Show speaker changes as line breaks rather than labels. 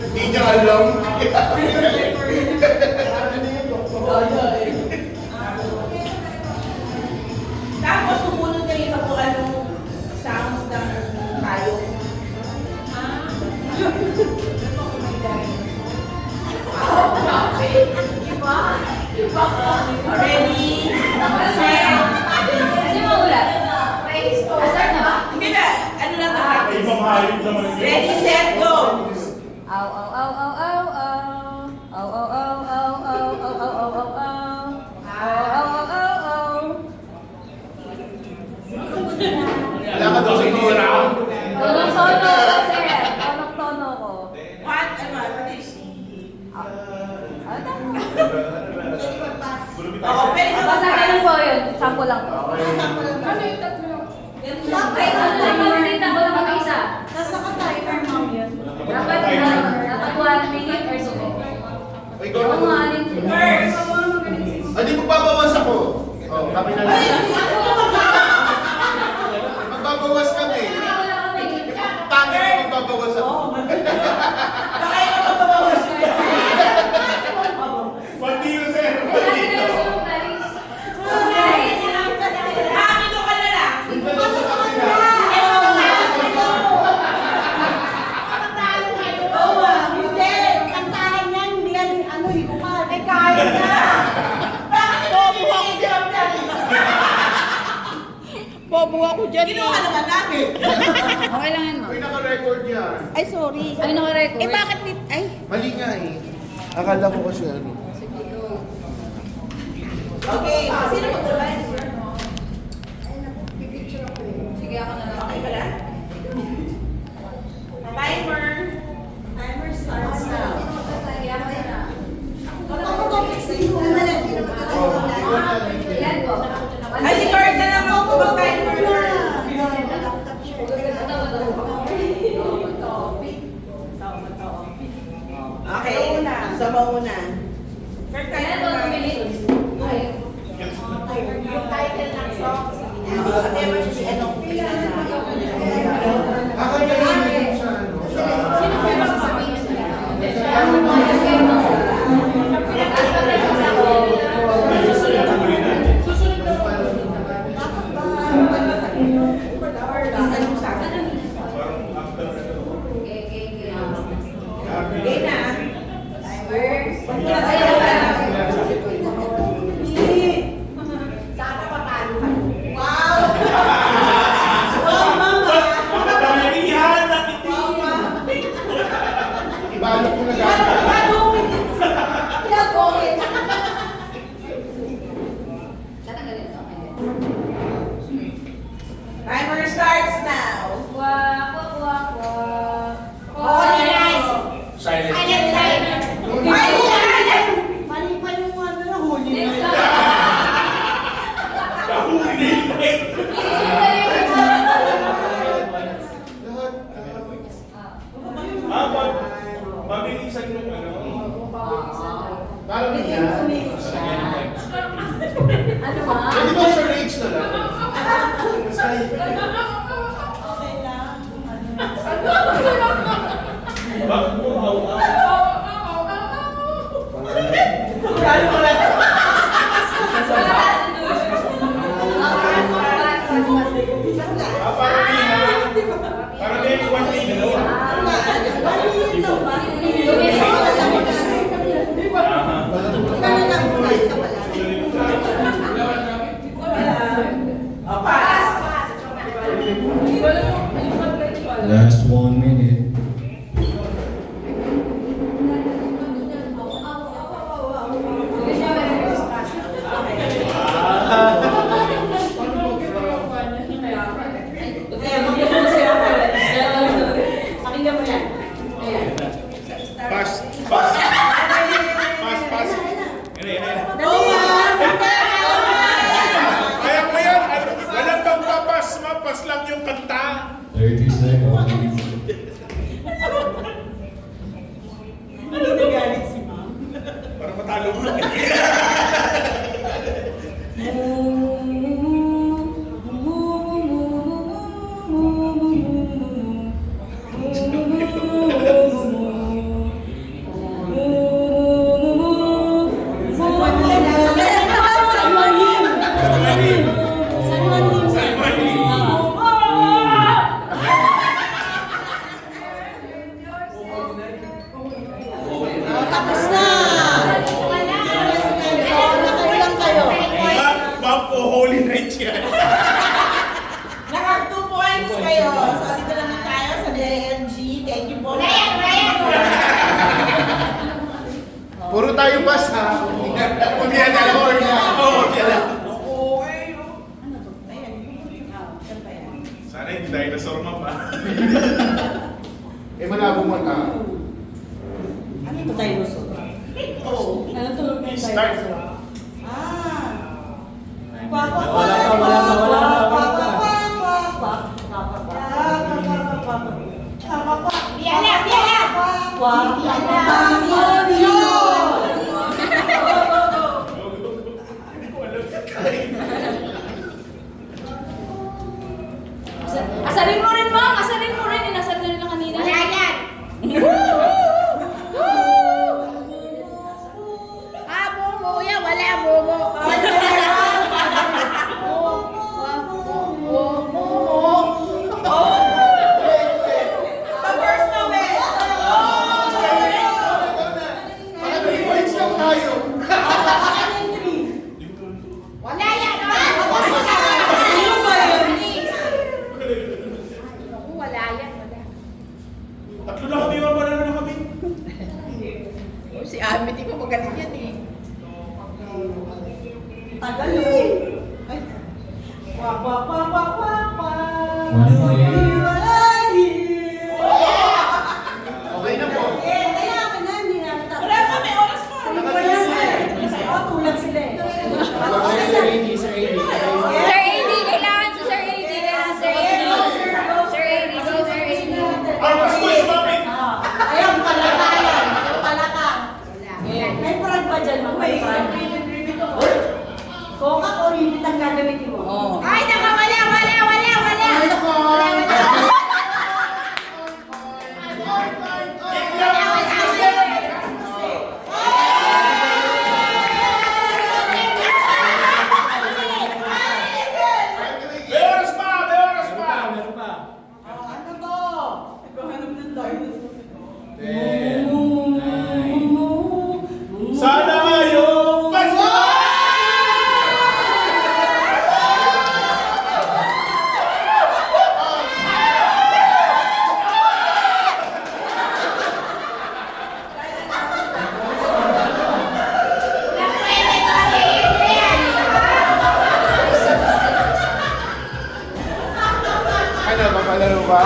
Hindi niya alam.
Tapos sumunod kayo sa kung anong sounds ng tayo. Ready? Set?
Kasi maulat. Start na ba?
Hindi na. Ano lang ito?
Ay, mamahayop naman yun.
Ready, set, go!
Ow, ow, ow, ow, ow, ow. Ow, ow, ow, ow, ow, ow, ow, ow, ow, ow. Ow, ow, ow, ow, ow.
Wala ka daw sa tira.
Tonong tono ko, sir. Tonong tono ko.
What? Ano is? Oo, pwede ka
Basta ganun po yun. Sample lang po.
Ano yung tatlo?
Ay, ano lang naman dito ako lang mag-isa.
Nasa ka-timer, ma'am yun.
Dapat 1 minute or so.
Ay, ikaw
Ako
na.
nga alin.
First!
Hindi, magbabawas ako. Oh, kami na lang. Magbabawas kami. Tangi na magbabawas ako.
Baka yung mababawas ko.
Bandito, sir. Bandito.
Dito ka na lang.
Bandito sa kanila.
Hindi, kantahan yan, hindi yan, ano, higupan. Eh, kaya na. Bakit bobo ako dyan? Bobo ako dyan. Ginawa ka naman namin.
Okay lang yan, ma'am.
Uy, naka-record yan.
Ay, sorry.
Ay, naka-record.
Eh, bakit ay?
Mali nga eh. Akala ko kasi ano.
Okay, sino magdulay?
Sige, ako na lang.
Okay ba na? Timer. Timer starts now.
Sige, ako na lang. Yan po.
Ay, si Kurt na lang ako mag-timer. Okay, sa mauna. Kurt, kaya
Yan
na
po,
ba?
2 minutes. Ay.
Yung title ng song. Ate, mo siya si Enok.
Akala ko yun sa ano.
Anong sa akin? Okay na. Sana papalo ka. Wow! Wow, mama! Wow, mama!
Ibalok ko na gano'n.
Timer starts now.
Wak, wak, wak, wak.
Organize.
Silent.
Ay, mali pa yung ano na huli na
Next
yun.
Lahat. Mabilisan yung ano. Parang niya.
Ano ba?
Pwede ba sa rage na lang?
Okay lang.
Bakit mo hawa?
Lalo ko lang.
Parang may one day na daw.
Last 1 minute.
Sige,
bus ha. Huwag yan, alam ko rin yan. Oo, yan.
Ano to? Ayan. Saan pa yan?
Sana hindi dinosaur map ah.
Eh, malabong mata.
Ano ito, dinosaur? Oo. Ano tulog na yung
Start.
dinosaur? Ah.
Asarin mo rin, Ma'am! Asarin mo rin! Inasar na nila kanina.
Wala yan. Ah, bumo yan. Wala, bumo.
The first novel!
Bakit 3 points lang tayo?
Wala yan.
Sino ba yun?
Naku, wala yan. Wala.
Tatlo na kami, wala na kami.
Oh, si Amit, di ko magaling yan eh.
Tagal yun. Ay. Wak, wak, wak, wak, wak, wak.
Okay na po.
Eh, kaya ka na, hindi namin tapos.
Wala pa, may oras pa.
Hindi pa yan, sir. Oo, tulad sila eh.
Sir AD, kailangan si Sir AD. Kailangan si Sir AD. Sir AD, si Sir AD.
Ang pasko yung mapit!
Ayan, palaka. Palaka.
Wala.
May frog ba dyan? May frog. Coca o ribbit ang gagamitin mo? Oo.
Ay, naka, wala, wala, wala, wala.
Ay, nako.
Wala, wala.
May oras pa! May oras pa!
Ano to? Naghahanap ng dinosaur.
Sana ngayong Pasko!
Ano, papalaro ba?